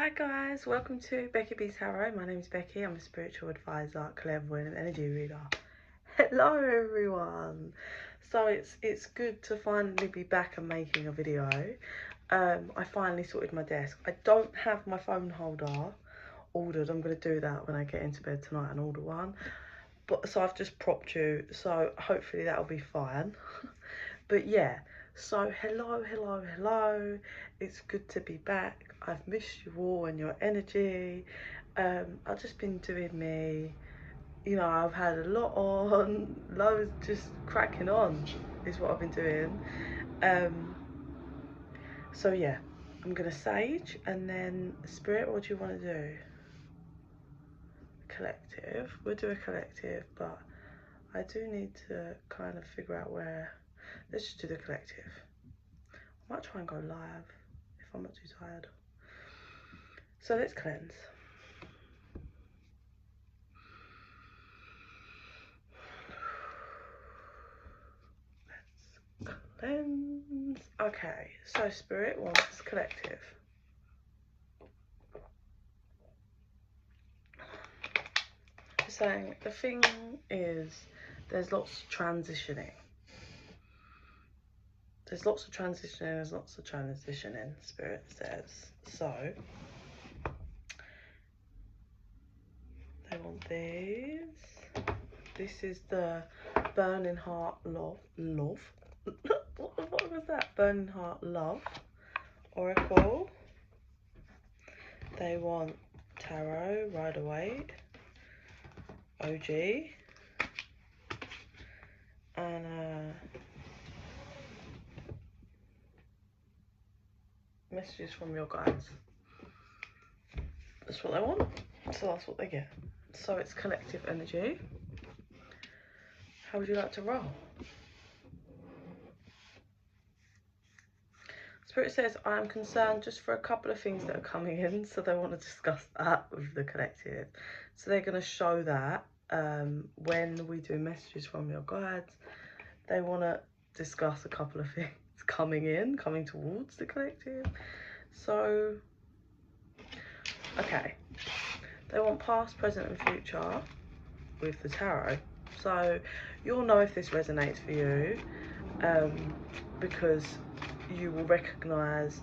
Hi guys, welcome to Becky Tarot. My name is Becky. I'm a spiritual advisor, clairvoyant and energy reader. Hello everyone. So it's good to finally be back and making a video. I finally sorted my desk. I don't have my phone holder ordered. I'm going to do that when I get into bed tonight and order one. But so I've just propped you, so hopefully that'll be fine. But yeah, so hello. It's good to be back. I've missed you all and your energy. I've just been doing me. You know, I've had a lot on, loads just cracking on is what I've been doing. So yeah, I'm gonna sage and then spirit. What do you want to do? Collective. We'll do a collective, but I do need to kind of figure out where. Let's just do the collective. I might try and go live if I'm not too tired. So let's cleanse. Let's cleanse. Okay, so spirit wants collective. Saying the thing is, there's lots of transitioning. There's lots of transitioning, spirit says. So they want these. This is the Burning Heart Love. What was that? Burning Heart Love Oracle. They want Tarot, Rider-Waite, OG, and messages from your guides. That's what they want, so that's what they get. So it's collective energy. How would you like to roll? Spirit says, I am concerned just for a couple of things that are coming in, so they want to discuss that with the collective. So they're going to show that when we do messages from your guides, they want to discuss a couple of things coming towards the collective. So, okay. They want past, present and future with the tarot. So you'll know if this resonates for you because you will recognise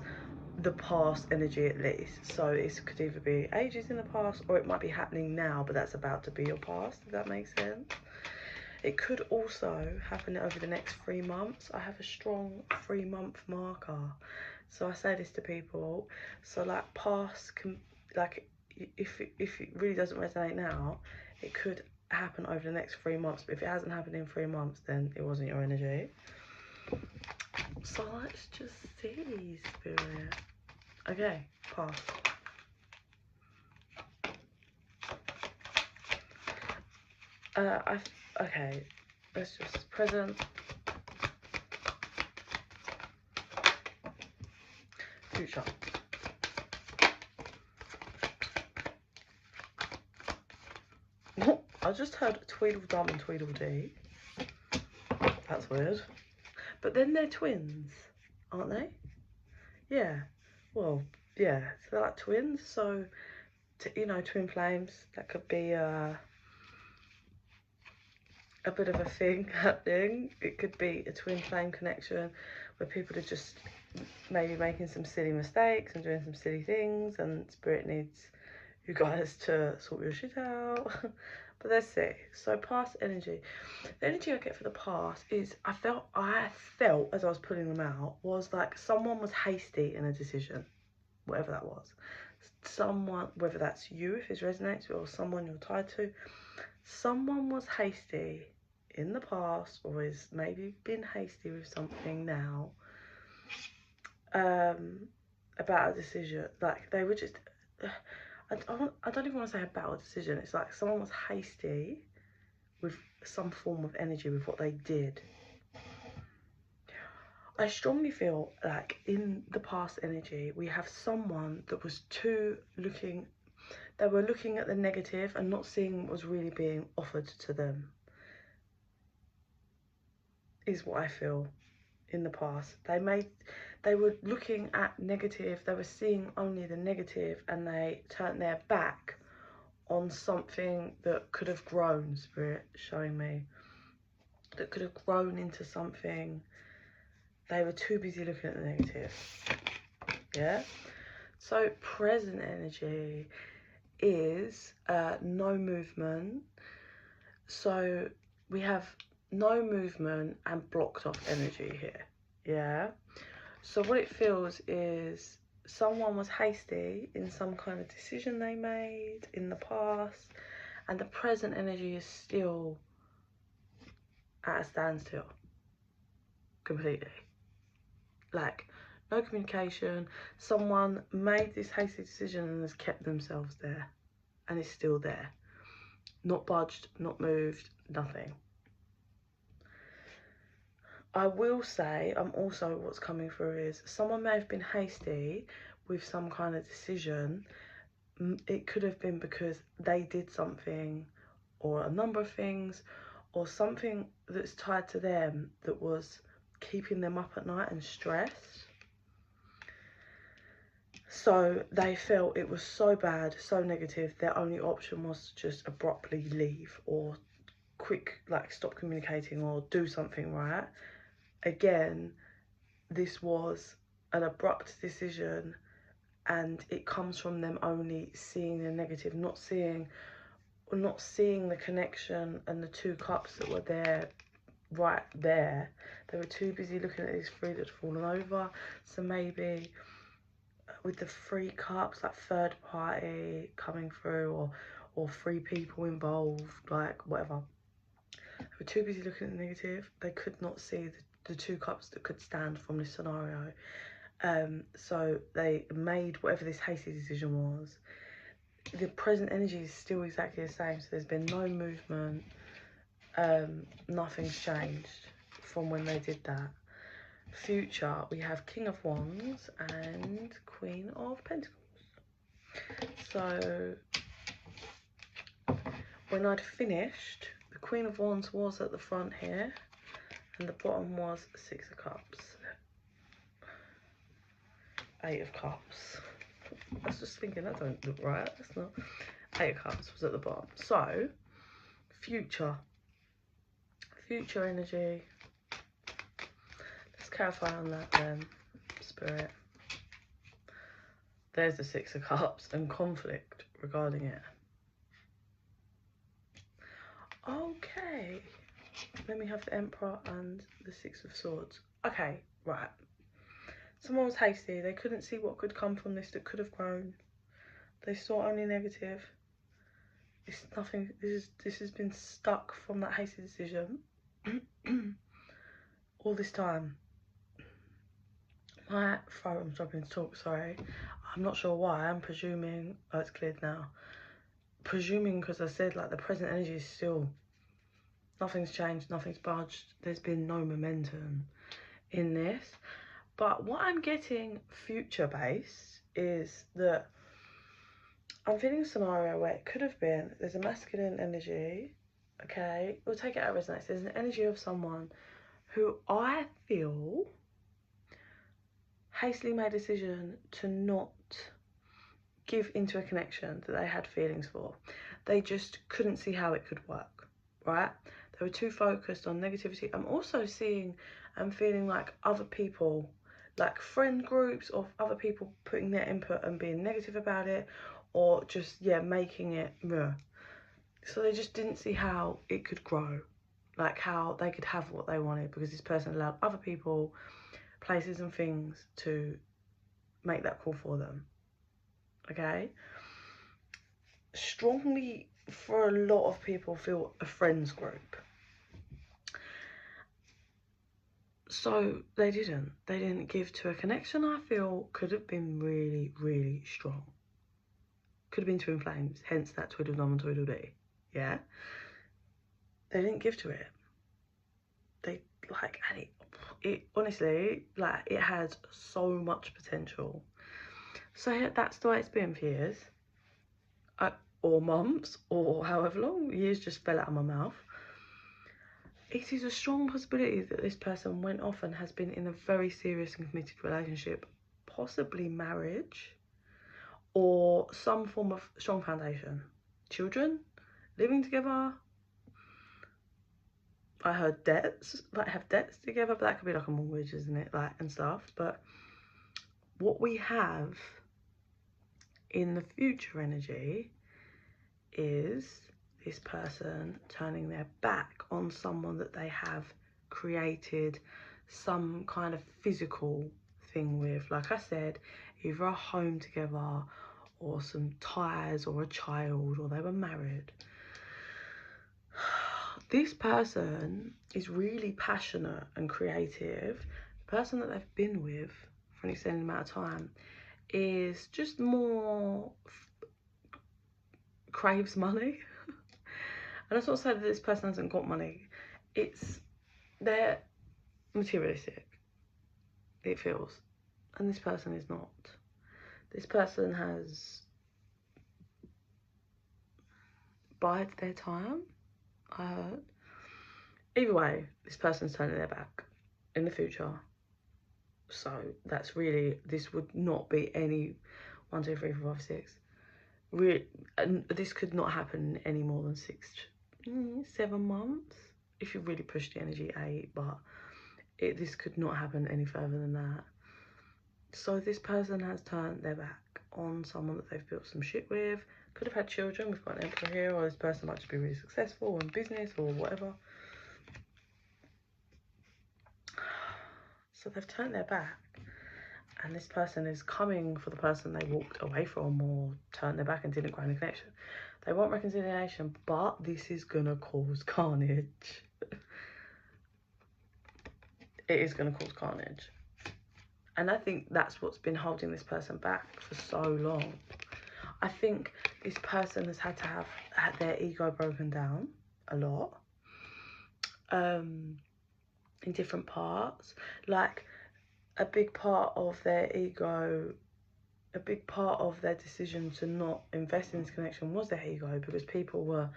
the past energy at least. So it could either be ages in the past or it might be happening now, but that's about to be your past, if that makes sense. It could also happen over the next 3 months. I have a strong 3-month marker. So I say this to people. So like past can, like if it really doesn't resonate now, it could happen over the next 3 months. But if it hasn't happened in 3 months, then it wasn't your energy. So let's just see, spirit. Okay, past. Okay, let's just present. Future. I just heard Tweedledum and Tweedledee. That's weird. But then they're twins, aren't they? Yeah. Well, yeah. So they're like twins. So, you know, twin flames. That could be a bit of a thing happening. It could be a twin flame connection where people are just maybe making some silly mistakes and doing some silly things, and spirit needs you guys to sort your shit out. But let's see. So past energy. The energy I get for the past is I felt as I was pulling them out was like someone was hasty in a decision, whatever that was. Someone, whether that's you if it resonates, or someone you're tied to, someone was hasty in the past or is maybe been hasty with something now about a decision. Like they were just I don't even want to say about a decision. It's like someone was hasty with some form of energy with what they did. I strongly feel like in the past energy, we have someone that was they were looking at the negative and not seeing what was really being offered to them, is what I feel. in the past. They were looking at negative, they were seeing only the negative, and they turned their back on something that could have grown, Spirit showing me, that could have grown into something. They were too busy looking at the negative. Yeah. So present energy is no movement. So we have no movement and blocked off energy here. Yeah. So what it feels is someone was hasty in some kind of decision they made in the past, and the present energy is still at a standstill completely. Like, no communication. Someone made this hasty decision and has kept themselves there, and is still there. Not budged, not moved, nothing. I will say, also what's coming through is someone may have been hasty with some kind of decision. It could have been because they did something, or a number of things, or something that's tied to them that was keeping them up at night and stressed. So they felt it was so bad, so negative, their only option was to just abruptly leave, or stop communicating, or do something, right? Again, this was an abrupt decision, and it comes from them only seeing the negative, not seeing the connection and the two cups that were there, right there. They were too busy looking at these three that had fallen over. So maybe with the 3 cups, like third party coming through, or 3 people involved, like whatever. They were too busy looking at the negative. They could not see the 2 cups that could stand from this scenario. So they made whatever this hasty decision was. The present energy is still exactly the same. So there's been no movement. Nothing's changed from when they did that. Future, we have King of Wands and Queen of Pentacles. So when I'd finished, the Queen of Wands was at the front here, and the bottom was 6 of Cups, 8 of Cups. I was just thinking, that don't look right. That's not. 8 of Cups was at the bottom. So future energy. Let's clarify on that then, Spirit. There's the 6 of Cups and conflict regarding it. Okay, let me have the Emperor and the 6 of Swords. Okay, right. Someone was hasty. They couldn't see what could come from this that could have grown. They saw only negative. It's nothing. This has been stuck from that hasty decision all this time. My throat, I'm struggling to talk, sorry. I'm not sure why. I'm presuming, oh, it's cleared now. Presuming because I said, like, the present energy is still, nothing's changed, nothing's budged. There's been no momentum in this. But what I'm getting future based is that I'm feeling a scenario where it could have been, there's a masculine energy, okay? We'll take it out of resonance. There's an energy of someone who I feel hastily made a decision to not give into a connection that they had feelings for. They just couldn't see how it could work, right? They were too focused on negativity. I'm also seeing and feeling like other people, like friend groups of other people putting their input and being negative about it, or just, yeah, making it meh. So they just didn't see how it could grow, like how they could have what they wanted, because this person allowed other people, places and things to make that call for them. Okay? Strongly, for a lot of people, feel a friends group. So they didn't give to a connection I feel could have been really, really strong. Could have been twin flames, hence that twiddle dum and twiddle dee. Yeah? They didn't give to it. They, like, and it honestly, like, it has so much potential. So that's the way it's been for years. Or months, or however long. Years just fell out of my mouth. it is a strong possibility that this person went off and has been in a very serious and committed relationship, possibly marriage, or some form of strong foundation. Children, living together. I heard debts, like have debts together, but that could be like a mortgage, isn't it? Like, and stuff. But what we have in the future energy is this person turning their back on someone that they have created some kind of physical thing with. Like I said, either a home together or some ties or a child, or they were married. This person is really passionate and creative. The person that they've been with for an extended amount of time is just more craves money. And that's not to say that this person hasn't got money. It's, they're materialistic, it feels. And this person is not. This person has bided their time, I heard. Either way, this person's turning their back in the future. So that's really, this would not be any 1, 2, 3, 4, 5, 6. Really, and this could not happen any more than 6, 7 months. If you really push the energy, 8, but this could not happen any further than that. So this person has turned their back on someone that they've built some shit with. Could have had children, we've got an Emperor here, or this person might just be really successful in business or whatever. So they've turned their back, and this person is coming for the person they walked away from or turned their back and didn't grow any connection. They want reconciliation, but this is gonna cause carnage. It is gonna cause carnage. And I think that's what's been holding this person back for so long. I think this person has had to have had their ego broken down a lot. In different parts. Like, a big part of their ego, a big part of their decision to not invest in this connection was their ego, because people were,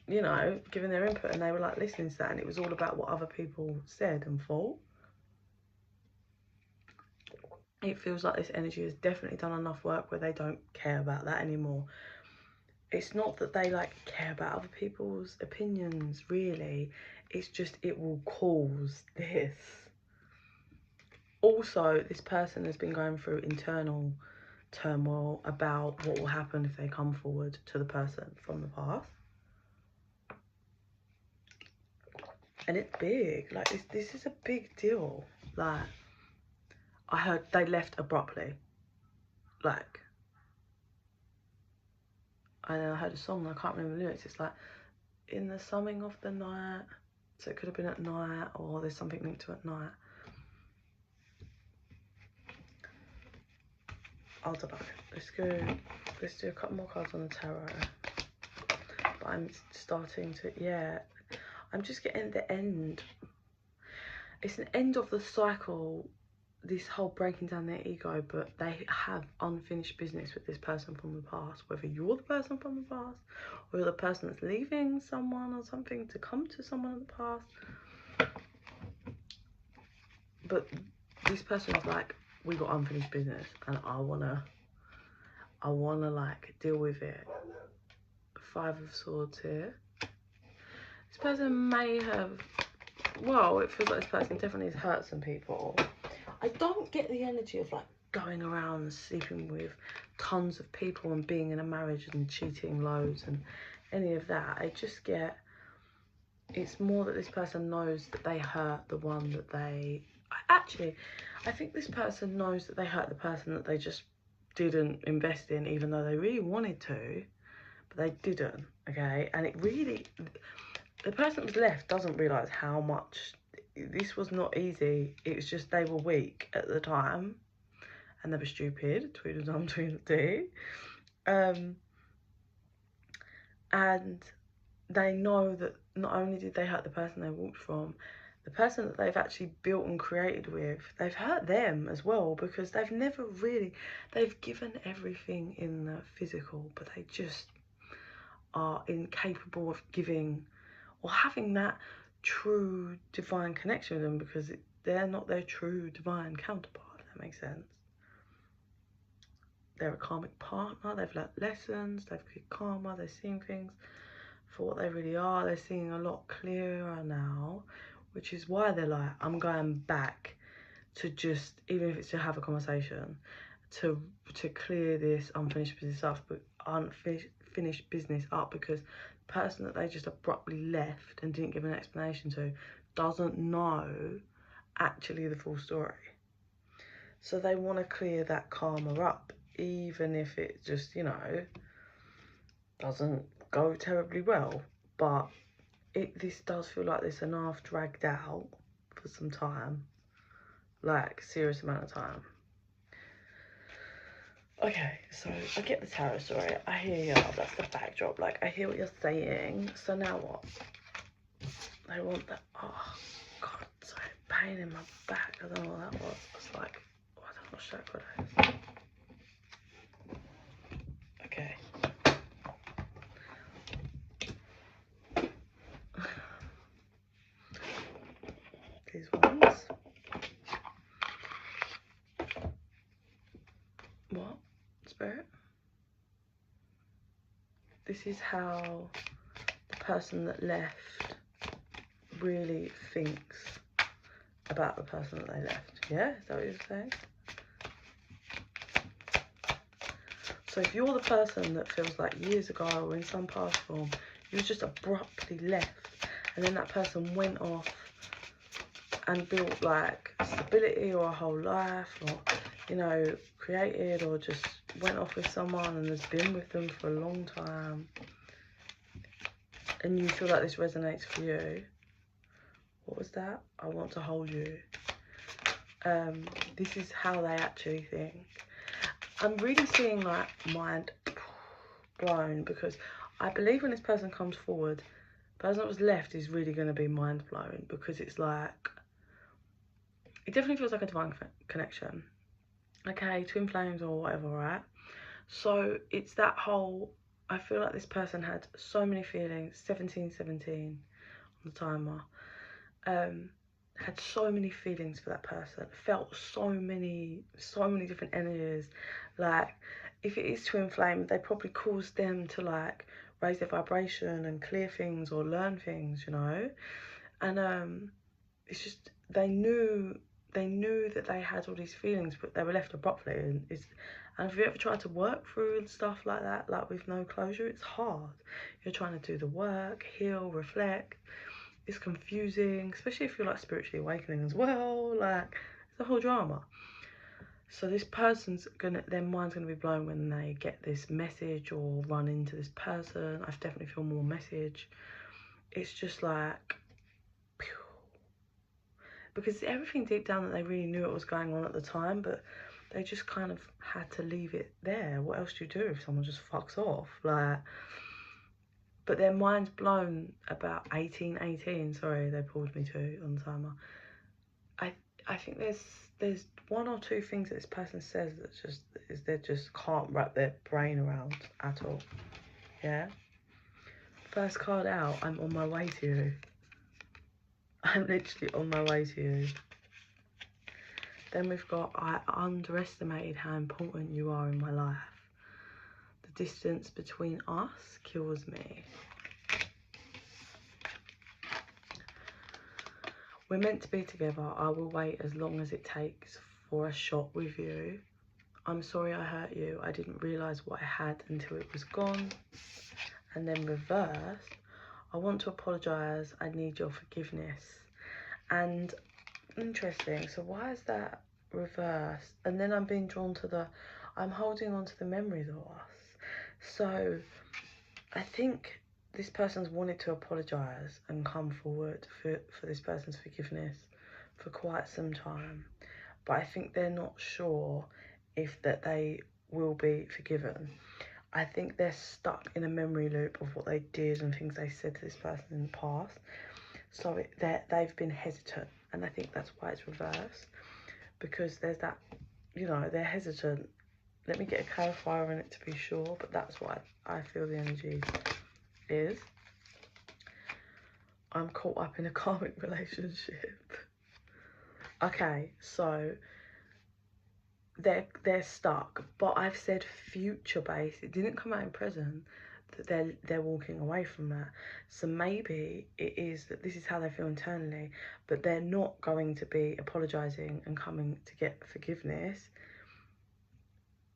you know, giving their input and they were like listening to that, and it was all about what other people said and thought. It feels like this energy has definitely done enough work where they don't care about that anymore. It's not that they like care about other people's opinions, really. It's just, it will cause this. Also, this person has been going through internal turmoil about what will happen if they come forward to the person from the past. And it's big. Like, this is a big deal. Like, I heard they left abruptly. Like, and then I heard a song, I can't remember the lyrics. It's like, in the summing of the night. So it could have been at night, or there's something linked to at night. I don't know. Let's do a couple more cards on the tarot. But I'm starting to, yeah. I'm just getting the end. It's an end of the cycle, this whole breaking down their ego, but they have unfinished business with this person from the past. Whether you're the person from the past, or you're the person that's leaving someone or something to come to someone in the past. But this person is like, we got unfinished business, and I wanna like deal with it. 5 of Swords here. This person may have, well, it feels like this person definitely has hurt some people. I don't get the energy of like going around and sleeping with tons of people and being in a marriage and cheating loads and any of that. I just get, it's more that this person knows that they hurt the one that they, actually, I think this person knows that they hurt the person that they just didn't invest in, even though they really wanted to, but they didn't, okay? And it really, the person that was left doesn't realise how much, this was not easy. It was just they were weak at the time and they were stupid, tweedledum tweedledee. And they know that not only did they hurt the person they walked from, the person that they've actually built and created with, they've hurt them as well, because they've never really, they've given everything in the physical, but they just are incapable of giving or having that true divine connection with them, because they're not their true divine counterpart, if that makes sense. They're a karmic partner, they've learnt lessons, they've got karma, they're seeing things for what they really are. They're seeing a lot clearer now, which is why they're like, I'm going back to just, even if it's to have a conversation, to clear this unfinished business up, because the person that they just abruptly left and didn't give an explanation to doesn't know actually the full story. So they want to clear that karma up, even if it just, you know, doesn't go terribly well. But this does feel like this enough dragged out for some time, like serious amount of time. Okay, so I get the tarot story, I hear you, that's the backdrop, like I hear what you're saying. So now what? I want that, oh god, sorry, pain in my back, I don't know what that was. It's like, oh, I don't know what chakra that is. Okay. These ones. What? Spirit? This is how the person that left really thinks about the person that they left. Yeah? Is that what you're saying? So if you're the person that feels like years ago or in some past form, you was just abruptly left, and then that person went off and built like stability or a whole life, or, you know, created or just went off with someone and has been with them for a long time, and you feel like this resonates for you. What was that? I want to hold you. This is how they actually think. I'm really seeing like mind blown, because I believe when this person comes forward, the person that was left is really going to be mind blown, because it's like, it definitely feels like a divine connection. Okay, twin flames or whatever, right? So it's that whole, I feel like this person had so many feelings, 1717 on the timer, had so many feelings for that person, felt so many different energies. Like, if it is twin flame, they probably caused them to like raise their vibration and clear things or learn things, you know. And it's just, they knew that they had all these feelings, but they were left abruptly. And have you ever tried to work through and stuff like that, like with no closure? It's hard. You're trying to do the work, heal, reflect. It's confusing, especially if you're like spiritually awakening as well. Like, it's a whole drama. So this person's their mind's gonna be blown when they get this message or run into this person. I definitely feel more message. It's just like, pew. Because everything deep down that they really knew what was going on at the time, but they just kind of had to leave it there. What else do you do if someone just fucks off? Like, but their mind's blown about 1818. Sorry, they pulled me to on the timer. I think there's one or two things that this person says that they just can't wrap their brain around at all. Yeah. First card out. I'm on my way to you. I'm literally on my way to you. Then we've got, I underestimated how important you are in my life. The distance between us kills me. We're meant to be together. I will wait as long as it takes for a shot with you. I'm sorry I hurt you. I didn't realise what I had until it was gone. And then reverse. I want to apologise. I need your forgiveness. And interesting. So why is that reversed? And then I'm being drawn to I'm holding on to the memories of us. So I think this person's wanted to apologise and come forward for this person's forgiveness for quite some time. But I think they're not sure if that they will be forgiven. I think they're stuck in a memory loop of what they did and things they said to this person in the past. So they've been hesitant, and I think that's why it's reversed. Because there's that, you know, they're hesitant. Let me get a clarifier on it to be sure, but that's what I feel the energy is. I'm caught up in a karmic relationship. Okay, so they're stuck, but I've said future based. It didn't come out in present that they're walking away from that. So maybe it is that this is how they feel internally, but they're not going to be apologizing and coming to get forgiveness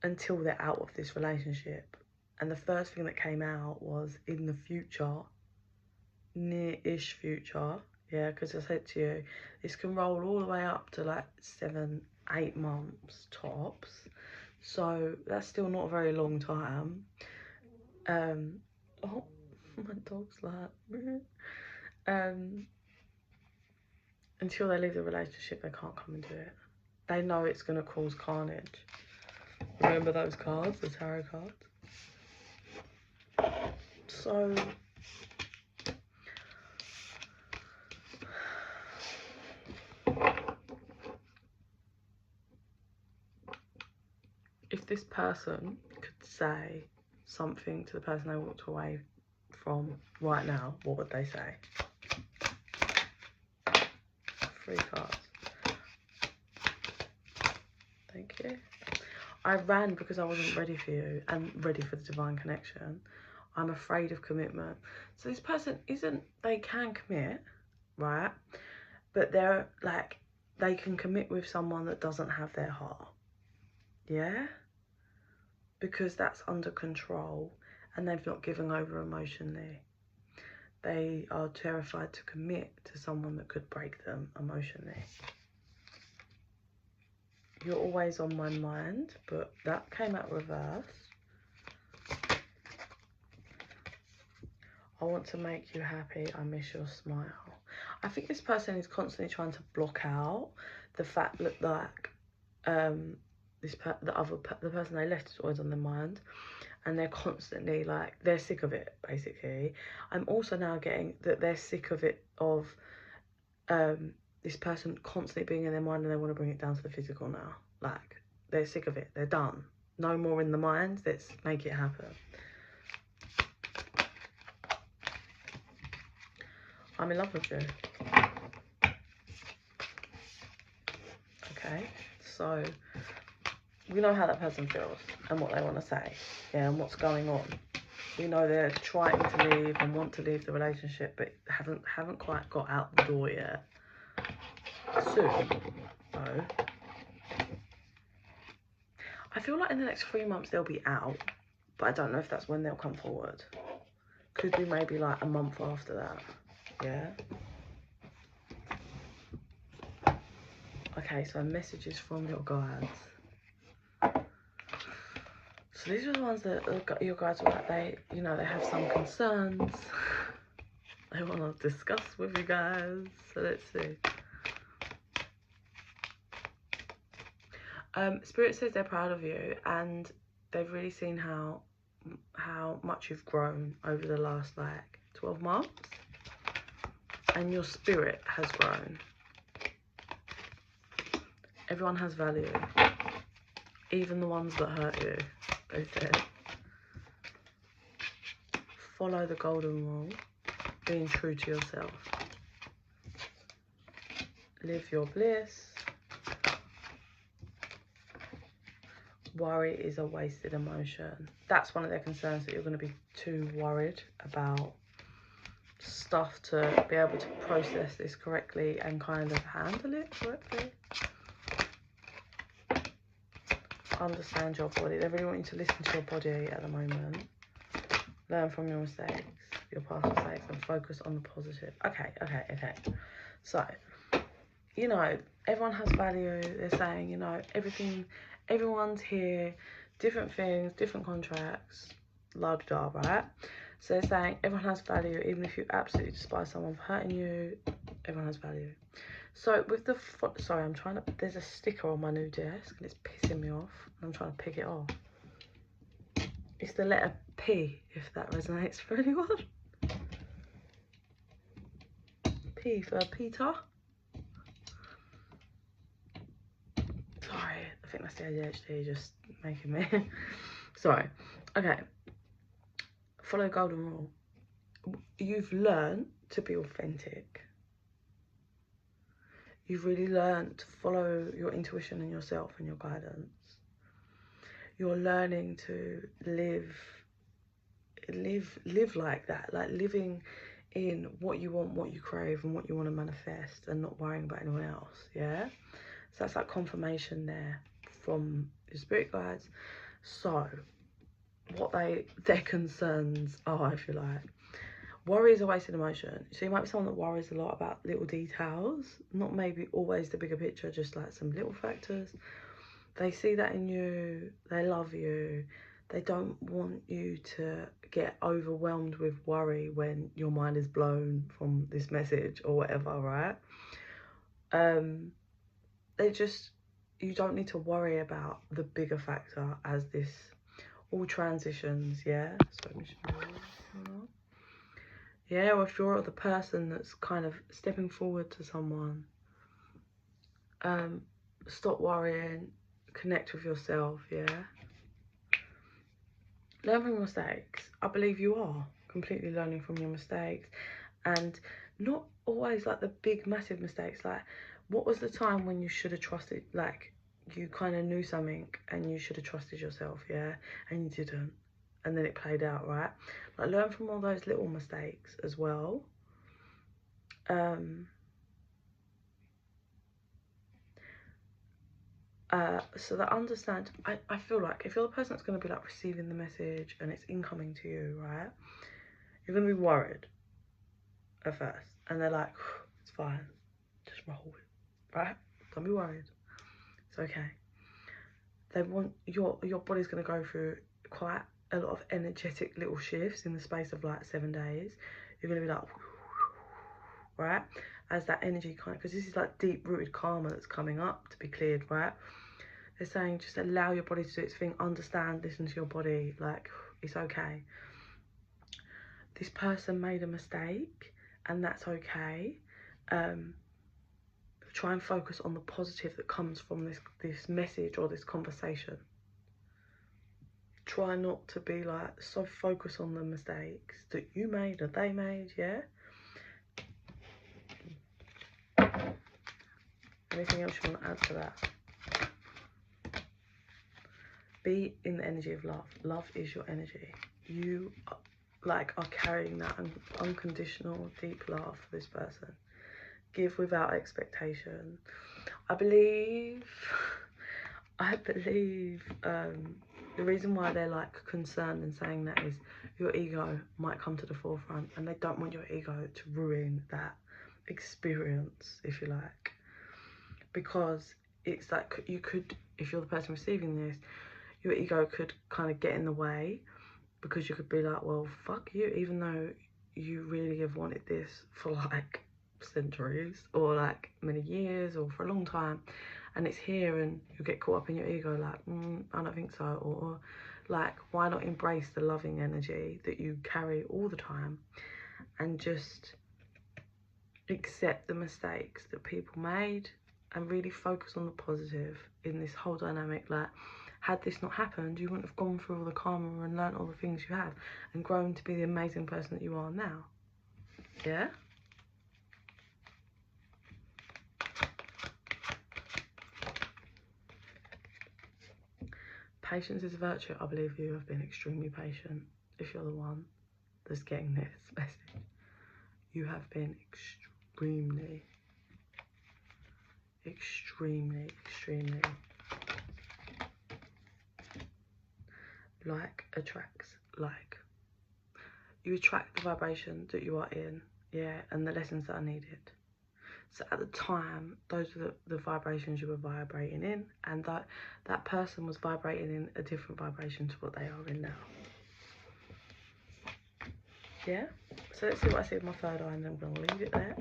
until they're out of this relationship. And the first thing that came out was in the future, near-ish future. Yeah, because I said to you, this can roll all the way up to like 7-8 months tops. So that's still not a very long time. Oh, my dog's like, until they leave the relationship, they can't come and do it. They know it's going to cause carnage. Remember those cards, the tarot cards? So if this person could say something to the person they walked away from right now, what would they say? 3 cards. Thank you. I ran because I wasn't ready for you and ready for the divine connection. I'm afraid of commitment. So this person isn't, they can commit, right? But they're like, they can commit with someone that doesn't have their heart. Yeah? Because that's under control and they've not given over emotionally. They are terrified to commit to someone that could break them emotionally. You're always on my mind, but that came out reverse. I want to make you happy. I miss your smile. I think this person is constantly trying to block out the fact that like the person they left is always on their mind, and they're constantly like, they're sick of it basically. I'm also now getting that they're sick of it, of this person constantly being in their mind, and they want to bring it down to the physical now. Like, they're sick of it. They're done. No more in the mind. Let's make it happen. I'm in love with you. Okay, so we know how that person feels and what they want to say, yeah, and what's going on. We know they're trying to leave and want to leave the relationship, but haven't quite got out the door yet. Soon, though. I feel like in the next 3 months they'll be out, but I don't know if that's when they'll come forward. Could be maybe like a month after that. Yeah. Okay, so messages from your guides. So these are the ones that your guides were like, they have some concerns. They want to discuss with you guys. So let's see. Spirit says they're proud of you, and they've really seen how much you've grown over the last like 12 months, and your spirit has grown. Everyone has value, even the ones that hurt you, they said. Follow the golden rule, being true to yourself. Live your bliss. Worry is a wasted emotion. That's one of their concerns, that you're going to be too worried about stuff to be able to process this correctly and kind of handle it correctly. Understand your body. They really want you to listen to your body at the moment. Learn from your mistakes, your past mistakes, and focus on the positive. Okay. So, everyone has value. They're saying, everyone's here, different things, different contracts, la-da-da, right? So they're saying everyone has value, even if you absolutely despise someone for hurting you, everyone has value. So with the, sorry, there's a sticker on my new desk and it's pissing me off, and I'm trying to pick it off. It's the letter P, if that resonates for anyone. P for Peter. Sorry, I think that's the ADHD just making me. Sorry. Okay. Follow golden rule. you've learned to be authentic. You've really learned to follow your intuition and yourself and your guidance. You're learning to live like that, like living in what you want, what you crave, and what you want to manifest, and not worrying about anyone else. Yeah, so that's like confirmation there from your spirit guides. So what their concerns are, if you like. Worry is a wasted emotion. So you might be someone that worries a lot about little details, not maybe always the bigger picture, just like some little factors. They see that in you, they love you, they don't want you to get overwhelmed with worry when your mind is blown from this message or whatever, right? You don't need to worry about the bigger factor as this all transitions, yeah? So yeah, or if you're the person that's kind of stepping forward to someone, stop worrying, connect with yourself, yeah? Learn from your mistakes. I believe you are completely learning from your mistakes, and not always like the big massive mistakes. Like, what was the time when you should have trusted, like you kind of knew something and you should have trusted yourself, yeah, and you didn't, and then it played out, right? Like, learn from all those little mistakes as well. So that understand, I feel like if you're the person that's going to be like receiving the message and it's incoming to you, right, you're going to be worried at first, and they're like, it's fine, just roll with it, right? Don't be worried, it's okay. They want your body's going to go through quite a lot of energetic little shifts in the space of like 7 days. You're going to be like, right, as that energy kind of, because this is like deep rooted karma that's coming up to be cleared, right? They're saying just allow your body to do its thing, understand, listen to your body, like, it's okay. This person made a mistake and that's okay. Try and focus on the positive that comes from this message or this conversation. Try not to be like so focused on the mistakes that you made or they made, yeah? Anything else you want to add to that? Be in the energy of love. Love is your energy. You like are carrying that unconditional deep love for this person. Give without expectation. I believe the reason why they're like concerned and saying that is your ego might come to the forefront, and they don't want your ego to ruin that experience, if you like, because it's like you could, if you're the person receiving this, your ego could kind of get in the way, because you could be like, well, fuck you, even though you really have wanted this for like centuries or like many years or for a long time, and it's here, and you get caught up in your ego like, I don't think so, or like, why not embrace the loving energy that you carry all the time and just accept the mistakes that people made and really focus on the positive in this whole dynamic. Like, had this not happened, you wouldn't have gone through all the karma and learnt all the things you have and grown to be the amazing person that you are now. Yeah? Patience is a virtue. I believe you have been extremely patient if you're the one that's getting this message. You have been extremely like attracts like. You attract the vibration that you are in, yeah, and the lessons that are needed. So at the time, those are the vibrations you were vibrating in, and that person was vibrating in a different vibration to what they are in now. Yeah? So let's see what I see with my third eye, and then I'm going to leave it there.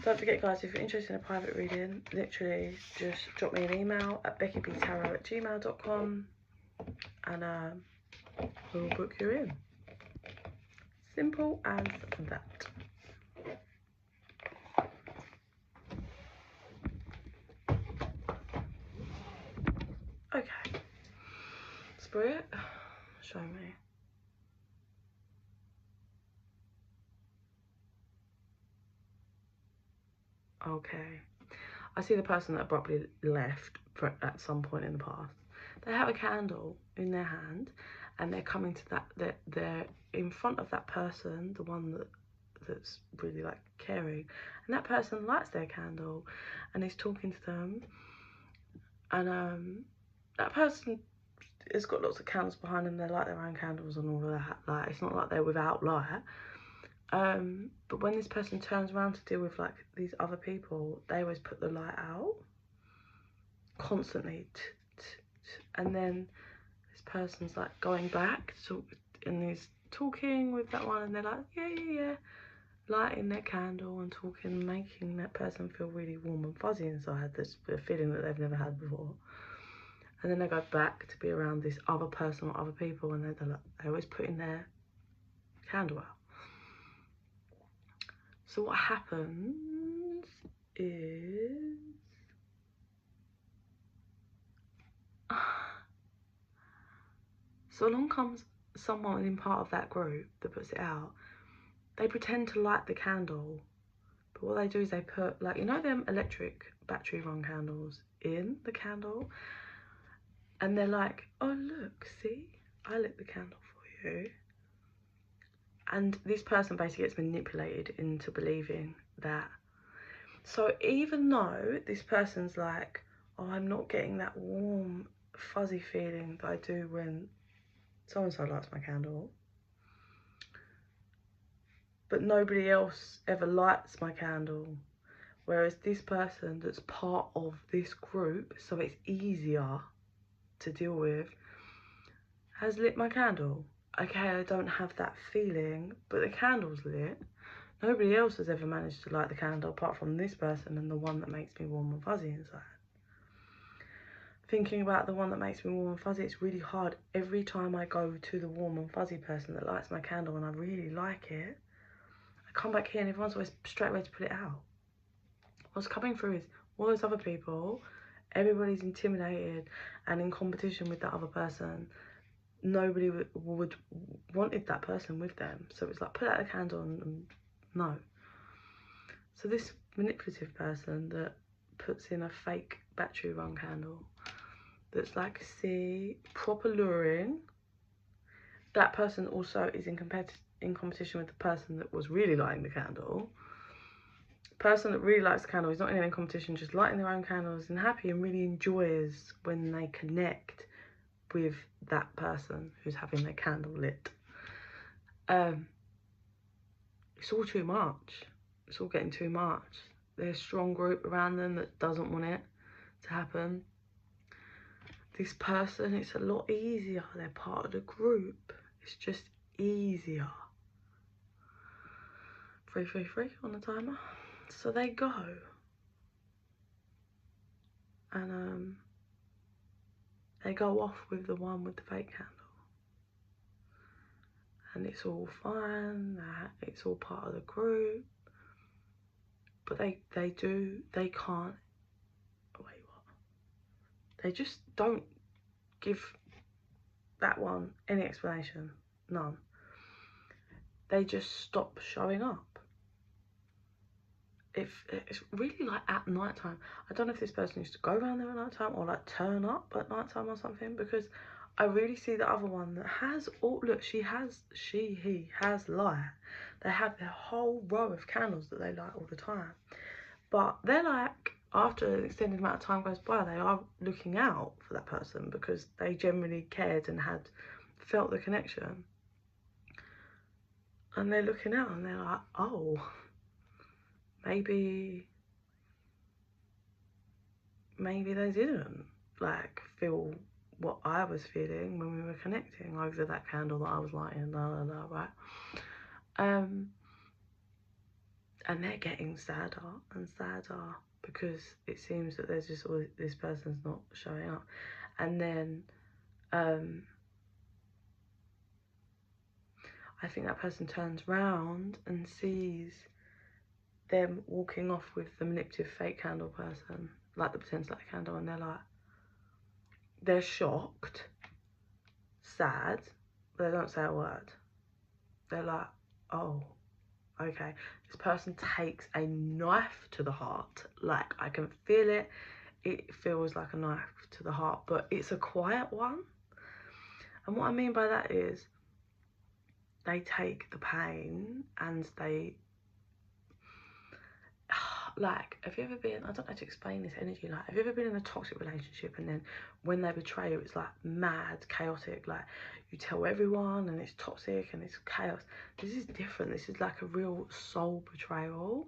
Don't forget, guys, if you're interested in a private reading, literally just drop me an email at bekibtarot@gmail.com, and we'll book you in. Simple as that. Okay. Spirit, show me. Okay. I see the person that abruptly left at some point in the past. They have a candle in their hand, and they're coming to that, they're in front of that person, the one that's really like caring, and that person lights their candle and is talking to them, and that person has got lots of candles behind them. They light their own candles and all of that. Like, it's not like they're without light. But when this person turns around to deal with like these other people, they always put the light out constantly, and then this person's like going back to, and he's talking with that one, and they're like, yeah, lighting their candle and talking, making that person feel really warm and fuzzy inside. There's a feeling that they've never had before. And then they go back to be around this other person or other people, and they're always putting their candle out. So what happens is, so along comes someone in part of that group that puts it out. They pretend to light the candle, but what they do is they put, like, you know them electric battery run candles in the candle, and they're like, oh look, see, I lit the candle for you. And this person basically gets manipulated into believing that. So even though this person's like, oh, I'm not getting that warm, fuzzy feeling that I do when so-and-so lights my candle, but nobody else ever lights my candle, whereas this person that's part of this group, so it's easier to deal with, has lit my candle. Okay, I don't have that feeling, but the candle's lit. Nobody else has ever managed to light the candle apart from this person and the one that makes me warm and fuzzy inside. Thinking about the one that makes me warm and fuzzy, it's really hard. Every time I go to the warm and fuzzy person that lights my candle and I really like it, I come back here and everyone's always straight away to put it out. What's coming through is all those other people, everybody's intimidated and in competition with that other person. Nobody would wanted that person with them, so it's like, put out a candle and no. So this manipulative person that puts in a fake battery run candle, that's like, see, proper luring, that person also is in competition with the person that was really lighting the candle. The person that really likes the candle is not in any competition, just lighting their own candles and happy and really enjoys when they connect with that person who's having their candle lit. It's all too much. It's all getting too much. There's a strong group around them that doesn't want it to happen. This person, it's a lot easier. They're part of the group. It's just easier. 333 on the timer. So they go. And they go off with the one with the fake candle. And it's all fine, it's all part of the group. But they can't, wait, what? They just don't give that one any explanation, none. They just stop showing up. It's really like at night time. I don't know if this person used to go around there at night time or like turn up at night time or something, because I really see the other one that has all, look, he has light. They have their whole row of candles that they light all the time. But they're like, after an extended amount of time goes by, they are looking out for that person because they generally cared and had felt the connection. And they're looking out and they're like, oh, maybe they didn't like feel what I was feeling when we were connecting over that candle that I was lighting, right? And they're getting sadder and sadder because it seems that there's just all this person's not showing up. And then I think that person turns round and sees them walking off with the manipulative fake candle person, like the pretend light candle, and they're shocked, sad, but they don't say a word. They're like, oh, okay? This person takes a knife to the heart. Like, I can feel it. It feels like a knife to the heart, but it's a quiet one. And what I mean by that is they take the pain and they, like, have you ever been, I don't know how to explain this energy, like, have you ever been in a toxic relationship and then when they betray you, it's like mad, chaotic, like you tell everyone and it's toxic and it's chaos. This is different. This is like a real soul betrayal,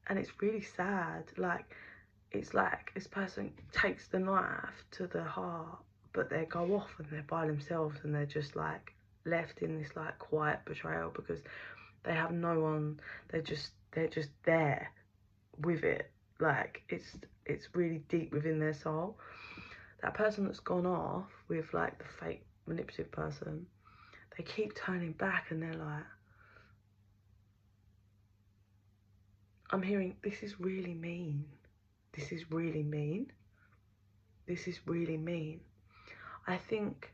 and it's really sad. Like, it's like this person takes the knife to the heart, but they go off and they're by themselves and they're just like left in this like quiet betrayal because they have no one. They're just there with it. Like, it's really deep within their soul. That person that's gone off with like the fake manipulative person, they keep turning back and they're like, I'm hearing, this is really mean. This is really mean. This is really mean. I think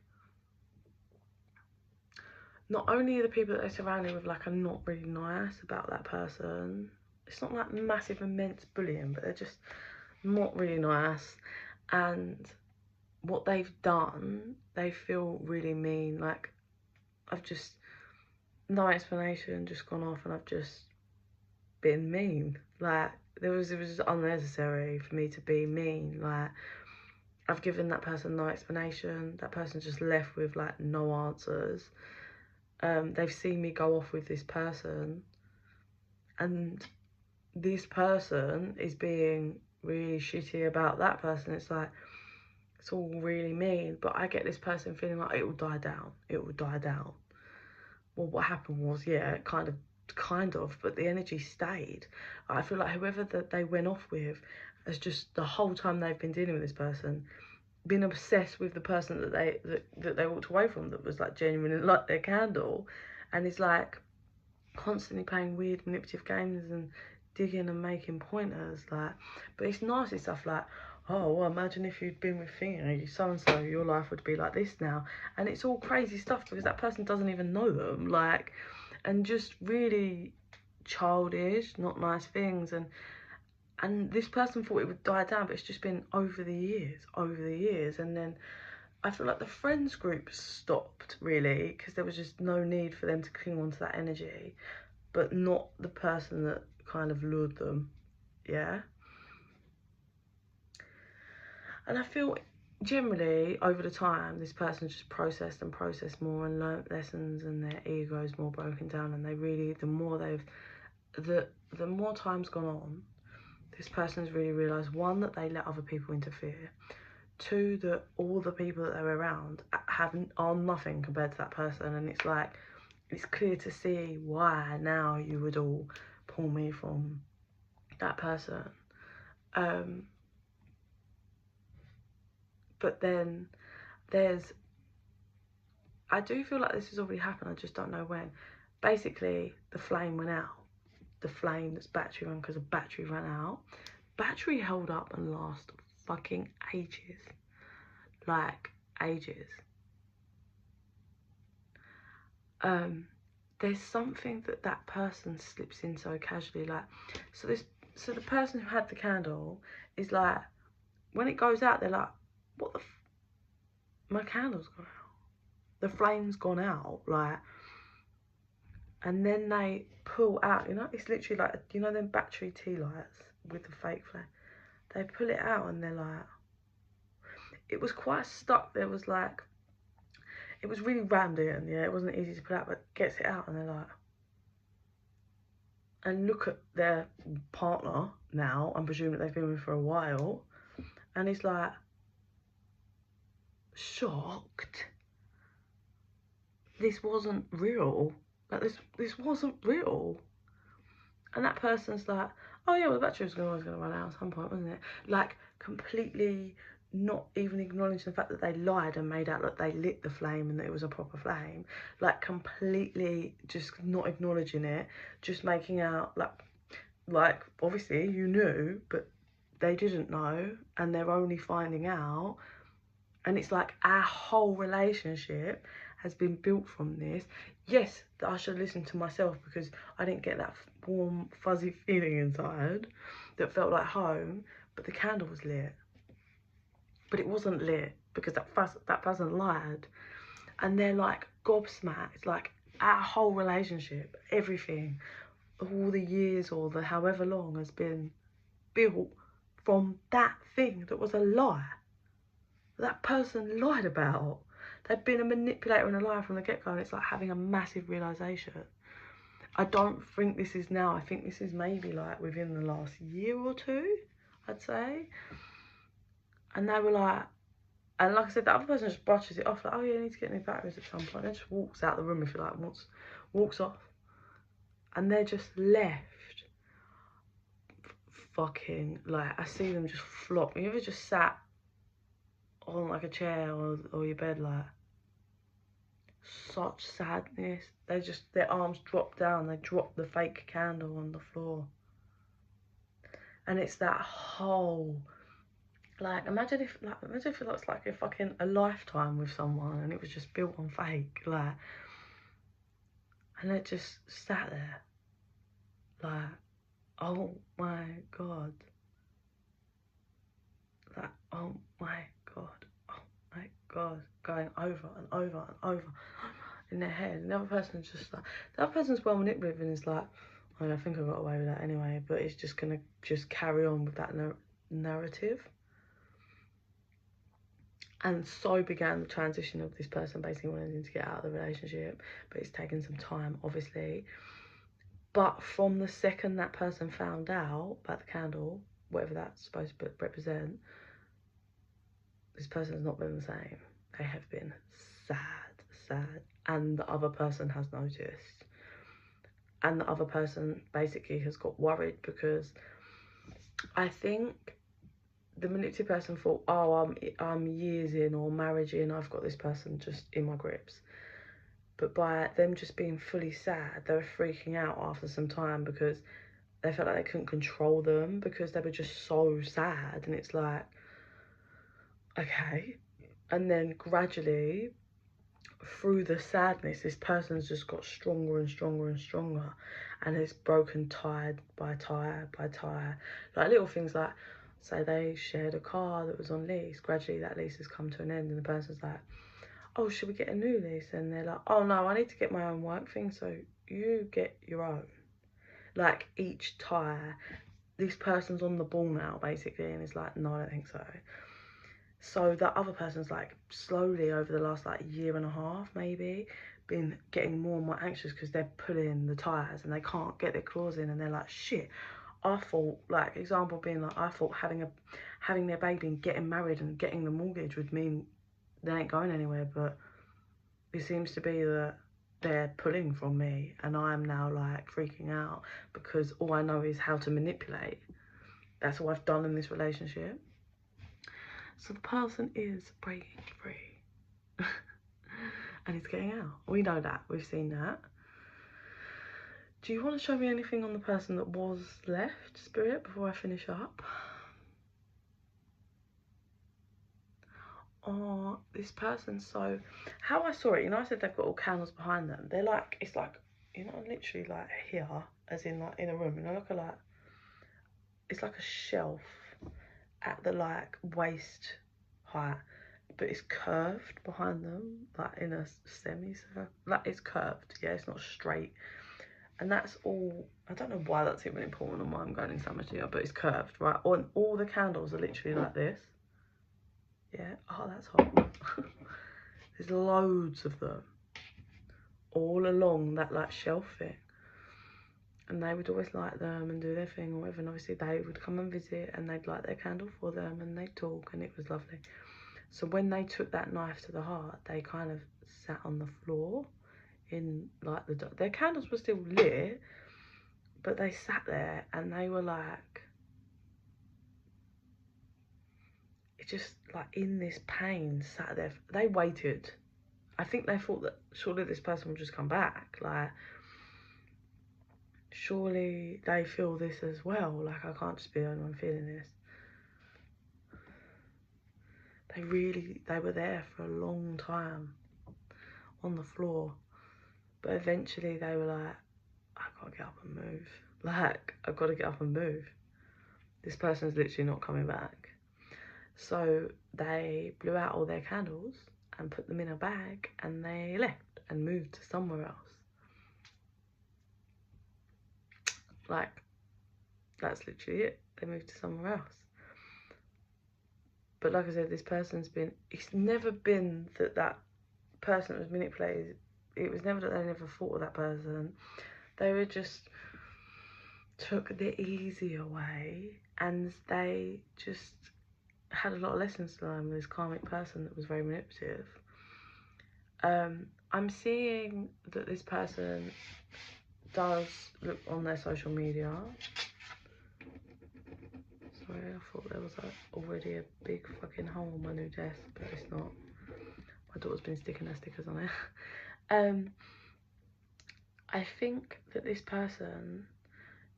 not only are the people that they're surrounded with like are not really nice about that person. It's not like massive, immense bullying, but they're just not really nice. And what they've done, they feel really mean. Like, I've just, no explanation, just gone off and I've just been mean. Like, it was just unnecessary for me to be mean. Like, I've given that person no explanation. That person's just left with like no answers. They've seen me go off with this person, and this person is being really shitty about that person. It's like, it's all really mean, but I get this person feeling like it will die down. It will die down. Well, what happened was, yeah, kind of, but the energy stayed. I feel like whoever that they went off with has just, the whole time they've been dealing with this person, been obsessed with the person that they walked away from, that was like genuinely like their candle, and is like constantly playing weird manipulative games and digging and making pointers. Like, but it's nasty stuff like, oh, well, imagine if you'd been with Fiona, so and so, your life would be like this now. And it's all crazy stuff because that person doesn't even know them. Like, and just really childish, not nice things. And this person thought it would die down, but it's just been over the years. And then I feel like the friends group stopped, really, because there was just no need for them to cling on to that energy, but not the person that kind of lured them, yeah? And I feel generally, over the time, this person just processed more and learnt lessons, and their ego's more broken down, and they really, the more time's gone on, this person's really realised, one, that they let other people interfere, two, that all the people that they're around are nothing compared to that person. And it's like, it's clear to see why now you would all pull me from that person. But then I do feel like this has already happened, I just don't know when. Basically, the flame went out. The flame that's battery run, because the battery ran out. Battery held up and last fucking ages. Like, ages. There's something that person slips in so casually. Like, so the person who had the candle is like, when it goes out, they're like, what the my candle's gone out. The flame's gone out, like, and then they pull out, you know, it's literally like, you know, them battery tea lights with the fake flame. They pull it out and they're like, it was quite stuck. There was like, it was really rammed in, yeah, it wasn't easy to pull out, but gets it out and they're like, and look at their partner now, I'm presuming that they've been with for a while, and it's like, shocked. This wasn't real. Like, this wasn't real. And that person's like, oh yeah, well, the battery was always going to run out at some point, wasn't it? Like, completely not even acknowledging the fact that they lied and made out that they lit the flame and that it was a proper flame. Like, completely just not acknowledging it, just making out like obviously you knew, but they didn't know, and they're only finding out. And it's like, our whole relationship has been built from this. Yes, I should listen to myself because I didn't get that warm, fuzzy feeling inside that felt like home, but the candle was lit. But it wasn't lit because that person lied. And they're like gobsmacked, like our whole relationship, everything, all the years or the however long has been built from that thing that was a lie. That person lied about. They've been a manipulator and a liar from the get-go, and it's like having a massive realisation. I don't think this is now. I think this is maybe like within the last year or two, I'd say. And they were like, and like I said, the other person just brushes it off, like, oh yeah, I need to get new batteries at some point. And just walks out the room, if you like, walks off. And they're just left fucking, like, I see them just flop. You ever just sat on like a chair or your bed, like, such sadness. They just, their arms drop down, they drop the fake candle on the floor. And it's that whole, like, imagine if it looks like a lifetime with someone and it was just built on fake, like, and it just sat there, like, oh my God, like, oh my God, oh my God, going over and over and over in their head. And the other person's just like, the other person's well manipulative and is like, oh, I think I got away with that anyway, but it's just gonna just carry on with that narrative. And so began the transition of this person basically wanting to get out of the relationship, but it's taken some time, obviously. But from the second that person found out about the candle, whatever that's supposed to represent, this person's not been the same. They have been sad, and the other person has noticed. And the other person basically has got worried because I think the manipulative person thought, oh, I'm years in or marriage in, I've got this person just in my grips. But by them just being fully sad, they were freaking out after some time because they felt like they couldn't control them because they were just so sad. And it's like, okay. And then gradually, through the sadness, this person's just got stronger and stronger and stronger. And it's broken tire by tire by tire. Like little things like, say they shared a car that was on lease. Gradually that lease has come to an end and the person's like, oh, should we get a new lease? And they're like, oh no, I need to get my own work thing, so you get your own. Like each tire, this person's on the ball now basically, and it's like, no, I don't think so. So that other person's like slowly over the last like year and a half maybe been getting more and more anxious because they're pulling the tires and they can't get their claws in, and they're like, shit, I thought, like, example being like, I thought having their baby and getting married and getting the mortgage would mean they ain't going anywhere, but it seems to be that they're pulling from me and I'm now like freaking out because all I know is how to manipulate. That's all I've done in this relationship. So the person is breaking free and it's getting out. We know that, we've seen that. Do you want to show me anything on the person that was left, Spirit, before I finish up? Oh, this person, so how I saw it, you know, I said they've got all candles behind them. They're like, it's like, you know, literally like here, as in like in a room, you know, like it's like a shelf at the like waist height, but it's curved behind them, like in a semicircle, like it's curved, yeah, it's not straight. And that's all, I don't know why that's even important and why I'm going in so much here, but it's curved, right? All the candles are literally like this. Yeah, oh, that's hot. There's loads of them all along that like shelf thing. And they would always light them and do their thing or whatever. And obviously they would come and visit and they'd light their candle for them and they'd talk and it was lovely. So when they took that knife to the heart, they kind of sat on the floor in like their candles were still lit, but they sat there and they were like, it just like in this pain, sat there. They waited. I think they thought that surely this person would just come back. Like, surely they feel this as well. Like, I can't just be the only one feeling this. They were there for a long time on the floor. But eventually they were like, I gotta get up and move. Like, I've got to get up and move. This person's literally not coming back. So they blew out all their candles and put them in a bag, and they left and moved to somewhere else. Like, that's literally it. They moved to somewhere else. But like I said, this person's been, it's never been that that person that was manipulated, it was never that they never thought of that person. They were just took the easier way, and they just had a lot of lessons to learn with this karmic person that was very manipulative. I'm seeing that this person does look on their social media. Sorry, I thought there was already a big fucking hole on my new desk, but it's not. My daughter's been sticking her stickers on it. I think that this person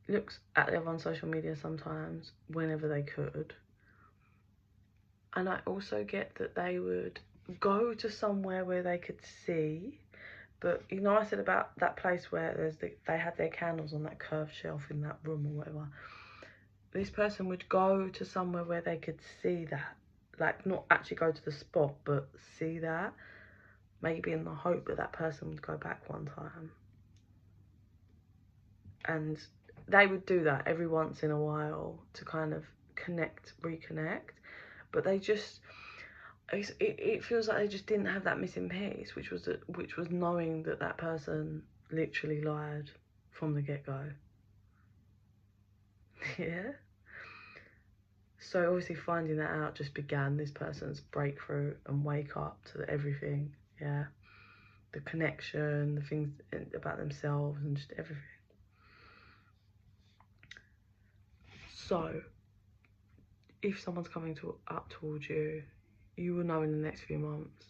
looks active on social media sometimes, whenever they could. And I also get that they would go to somewhere where they could see. But you know, I said about that place where they had their candles on that curved shelf in that room or whatever. This person would go to somewhere where they could see that. Like, not actually go to the spot, but see that. Maybe in the hope that that person would go back one time. And they would do that every once in a while to kind of reconnect. But they just, it feels like they just didn't have that missing piece, which was knowing that that person literally lied from the get-go. Yeah. So obviously finding that out just began this person's breakthrough and wake up to everything. Yeah. The connection, the things about themselves, and just everything. So if someone's coming up towards you, you will know in the next few months.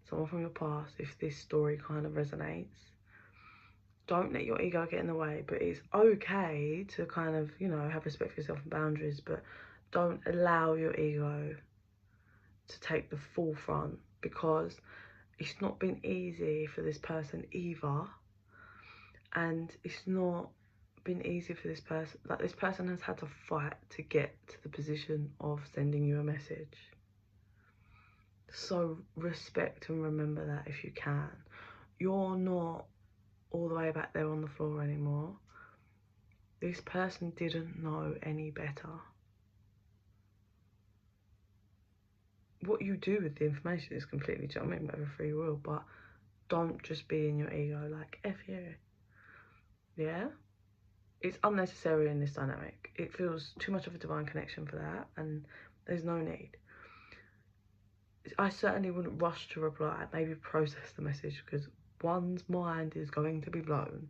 Someone from your past, if this story kind of resonates. Don't let your ego get in the way, but it's okay to kind of, you know, have respect for yourself and boundaries, but don't allow your ego to take the forefront, because it's not been easy for this person either. And it's not been easy for this person. Like, this person has had to fight to get to the position of sending you a message. So respect and remember that if you can. You're not all the way back there on the floor anymore. This person didn't know any better. What you do with the information is completely, do you know what I mean, whatever free will, but don't just be in your ego like, F you. Yeah? It's unnecessary in this dynamic. It feels too much of a divine connection for that, and there's no need. I certainly wouldn't rush to reply. Maybe process the message, because one's mind is going to be blown.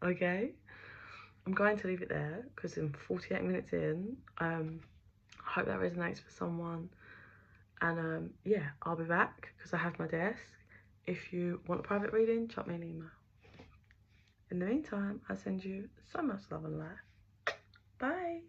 Okay? I'm going to leave it there, because I'm 48 minutes in. I hope that resonates for someone. And yeah, I'll be back, because I have my desk. If you want a private reading, drop me an email. In the meantime, I send you so much love and light. Bye.